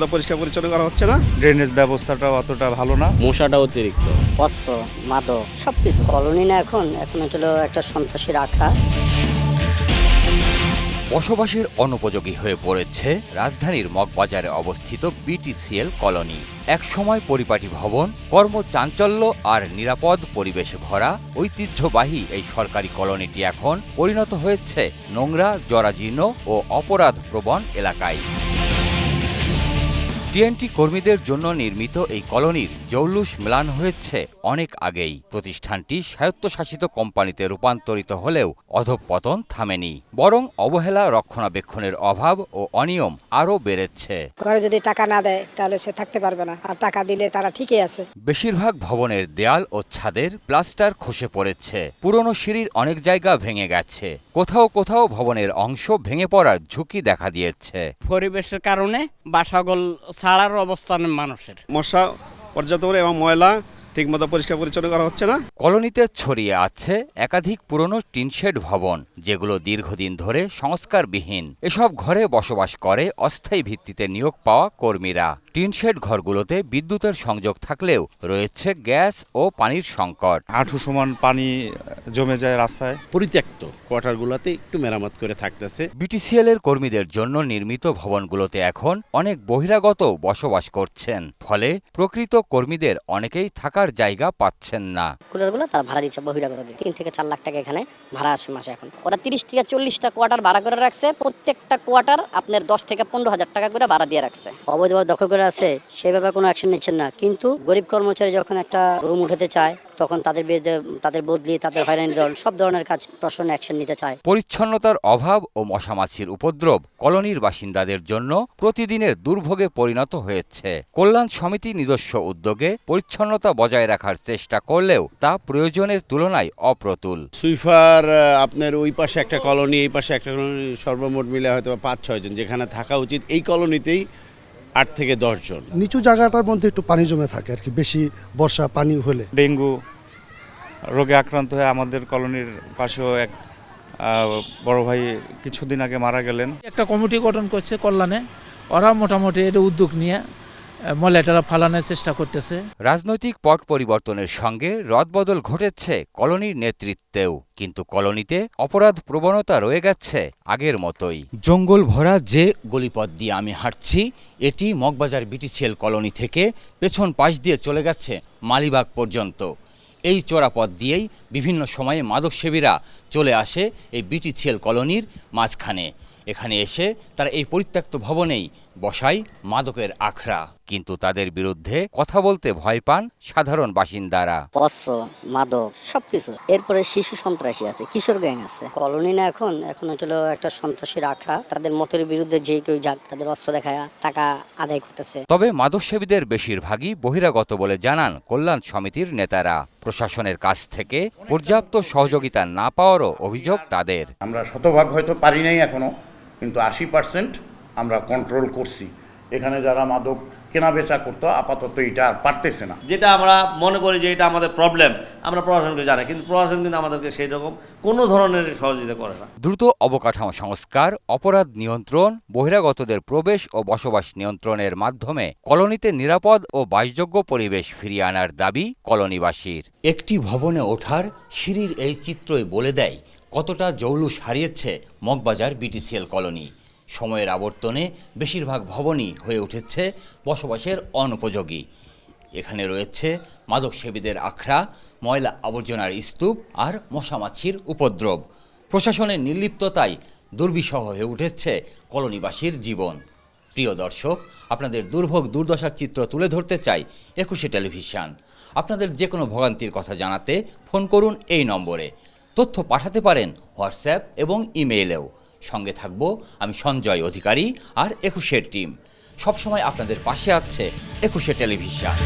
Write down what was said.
ঠিকমতো পরিষ্কার পরিচ্ছন্ন করা হচ্ছে না। ড্রেনেজ ব্যবস্থাটাও অতটা ভালো না। মশাটা অতিরিক্ত, অস্ত্র মাদক সবকিছু কলোনি না এখন হলো একটা সন্ত্রাসীর আখড়া। বসবাসের অনুপযোগী হয়ে পড়েছে রাজধানীর মগবাজারে অবস্থিত বিটিসিএল কলোনি। একসময় পরিপাটি ভবন, কর্মচাঞ্চল্য আর নিরাপদ পরিবেশে ভরা ঐতিহ্যবাহী এই সরকারি কলোনিটি এখন পরিণত হয়েছে নোংরা, জরাজীর্ণ ও অপরাধপ্রবণ এলাকায়। টিএনটি কর্মীদের জন্য নির্মিত এই কলোনির জৌলুস মেলান হয়েছে অনেক আগেই। প্রতিষ্ঠানটি স্বায়ত্তশাসিত কোম্পানিতে রূপান্তরিত হলেও অধঃপতন থামেনি, বরং অবহেলা, রক্ষণাবেক্ষণের অভাব ও অনিয়ম আরও বেড়েছে। ঘরে যদি টাকা না দেয় তাহলে সে থাকতে পারবে না, আর টাকা দিলে তারা ঠিকই আছে। বেশিরভাগ ভবনের দেয়াল ও ছাদের প্লাস্টার খসে পড়েছে, পুরনো সিঁড়ির অনেক জায়গা ভেঙে গেছে, কোথাও কোথাও ভবনের অংশ ভেঙে পড়ার ঝুঁকি দেখা দিয়েছে। পরিবেশের কারণে বাসাগল ছাড়ার অবস্থান মানুষের। মশা পর্যাপ্ত করে এবং ময়লা ঠিকমতো পরিষ্কার পরিচ্ছন্ন করা হচ্ছে না। কলোনিতে ছড়িয়ে আছে একাধিক পুরনো টিনশেড ভবন, যেগুলো দীর্ঘদিন ধরে সংস্কারবিহীন। এসব ঘরে বসবাস করে অস্থায়ী ভিত্তিতে নিয়োগ পাওয়া কর্মীরা। টিনশেড ঘরগুলোতে বিদ্যুতের সংযোগ থাকলেও রয়েছে গ্যাস ও পানির সংকট। হাঁটু সমান পানি জমে যায় রাস্তায়। পরিত্যক্ত কোয়ার্টারগুলোতে একটু মেরামত করে থাকতেছে। বিটিসিএল এর কর্মীদের জন্য নির্মিত ভবনগুলোতে এখন অনেক বহিরাগত বসবাস করছেন, ফলে প্রকৃত কর্মীদের অনেকেই থাকার জায়গা পাচ্ছেন না। কুলারগুলো তারা ভাড়া দিচ্ছে বহিরাগত 3 থেকে 4 লাখ টাকা এখানে ভাড়া আসে মাসে। এখন ওরা 30 থেকে 40টা কোয়ার্টার ভাড়া করে রাখছে, প্রত্যেকটা কোয়ার্টার আপনার 10 থেকে 15,000 টাকা করে ভাড়া দিয়ে রাখছে। অবৈধভাবে দখল করে আছে, সেভাবে কোনো অ্যাকশন নিচ্ছেন না। কিন্তু গরিব কর্মচারী যখন একটা রুম উঠাতে চায় তখন তাদের বিরুদ্ধে, তাদের বদলি, তাদের হয়রানি দল, সব ধরনের কাজ প্রশাসন অ্যাকশন নিতে চায়। পরিচ্ছন্নতার অভাব ও মশামাছির উপদ্রব কলোনির বাসিন্দাদের জন্য প্রতিদিনের দুর্ভোগে পরিণত হয়েছে। কল্যাণ সমিতি নিজস্ব উদ্যোগে পরিচ্ছন্নতা বজায় রাখার চেষ্টা করলেও তা প্রয়োজনের তুলনায় অপ্রতুল। সুইফার আপনার ওই পাশে একটা কলোনি, এই পাশে একটা কলোনি, সর্বমোট মিলে হয়তো 5-6 জন যেখানে থাকা উচিত, এই কলোনিতেই 8 থেকে 10 জন। নিচু জায়গাটার মধ্যে একটু পানি জমে থাকে আর কি, বেশি বর্ষা পানি হলে। ডেঙ্গু রোগে আক্রান্ত হয়ে আমাদের কলোনির পাশেও এক বড় ভাই কিছুদিন আগে মারা গেলেন। একটা কমিটি গঠন করছে কল্যাণে, ওরা মোটামুটি এটা উদ্যোগ নিয়ে ময়লাটা ফালানোর চেষ্টা করতেছে। রাজনৈতিক পট পরিবর্তনের সঙ্গে রদবদল ঘটেছে কলোনির নেতৃত্বেও, কিন্তু কলোনিতে অপরাধ প্রবণতা রয়ে গেছে আগের মতোই। জঙ্গল ভরা যে গলিপথ দিয়ে আমি হাঁটছি, এটি মগবাজার বিটিসিএল কলোনি থেকে পেছন পাশ দিয়ে চলে গেছে মালিবাগ পর্যন্ত। এই চোরা পথ দিয়েই বিভিন্ন সময়ে মাদকসেবীরা চলে আসে এই বিটিসিএল কলোনির মাঝখানে। এখানে এসে তারা এই পরিত্যক্ত ভবনেই বসায় মাদকের আখড়া, কিন্তু তাদের বিরুদ্ধে কথা বলতে ভয় পান সাধারণ বাসিন্দারা। অস্ত্র মাদক সবকিছু। এরপরে শিশু সন্ত্রাসী আছে, কিশোর গ্যাং আছে। কলোনি না এখন হলো একটা সন্ত্রাসীর আখড়া। তাদের মতের বিরুদ্ধে যে কেউ যাক, তাদের অস্ত্র দেখায় টাকা আদায় করতেছে। তবে মাদকসেবীদের বেশিরভাগই বহিরাগত বলে জানান কল্যাণ সমিতির নেতারা। প্রশাসনের কাছ থেকে পর্যাপ্ত সহযোগিতা না পাওয়ারও অভিযোগ তাদের। আমরা শতভাগ হয়তো পারি নাই এখনো, কিন্তু 80% আমরা কন্ট্রোল করছি। এখানে যারা মাদক কেনা বেচা করতো আপাতত এটা আর পারতেছে না। যেটা আমরা মনে করি যে এটা আমাদের প্রবলেম, আমরা প্রশাসনকে জানাই, কিন্তু প্রশাসন কিন্তু আমাদেরকে সেই রকম কোনো ধরনের সহযোগিতা করে না। দ্রুত অবকাঠামো সংস্কার, অপরাধ নিয়ন্ত্রণ, বহিরাগতদের প্রবেশ ও বসবাস নিয়ন্ত্রণের মাধ্যমে কলোনিতে নিরাপদ ও বাসযোগ্য পরিবেশ ফিরিয়ে আনার দাবি কলোনিবাসীর। একটি ভবনে ওঠার সিঁড়ির এই চিত্রই বলে দেয় কতটা জৌলুস হারিয়েছে মগবাজার বিটিসিএল কলোনি। সময়ের আবর্তনে বেশিরভাগ ভবনই হয়ে উঠেছে বসবাসের অনুপযোগী। এখানে রয়েছে মাদকসেবীদের আখড়া, ময়লা আবর্জনার স্তূপ আর মশামাছির উপদ্রব। প্রশাসনের নির্লিপ্ততায় দুর্বিষহ হয়ে উঠেছে কলোনিবাসীর জীবন। প্রিয় দর্শক, আপনাদের দুর্ভোগ দুর্দশার চিত্র তুলে ধরতে চাই 21 টেলিভিশন। আপনাদের যে কোনো ভোগান্তির কথা জানাতে ফোন করুন এই নম্বরে। তথ্য পাঠাতে পারেন হোয়াটসঅ্যাপ এবং ইমেইলেও। সঙ্গে থাকবো আমি সঞ্জয় অধিকারী আর 21 টিম। সবসময় আপনাদের পাশে আছে 21 টেলিভিশন।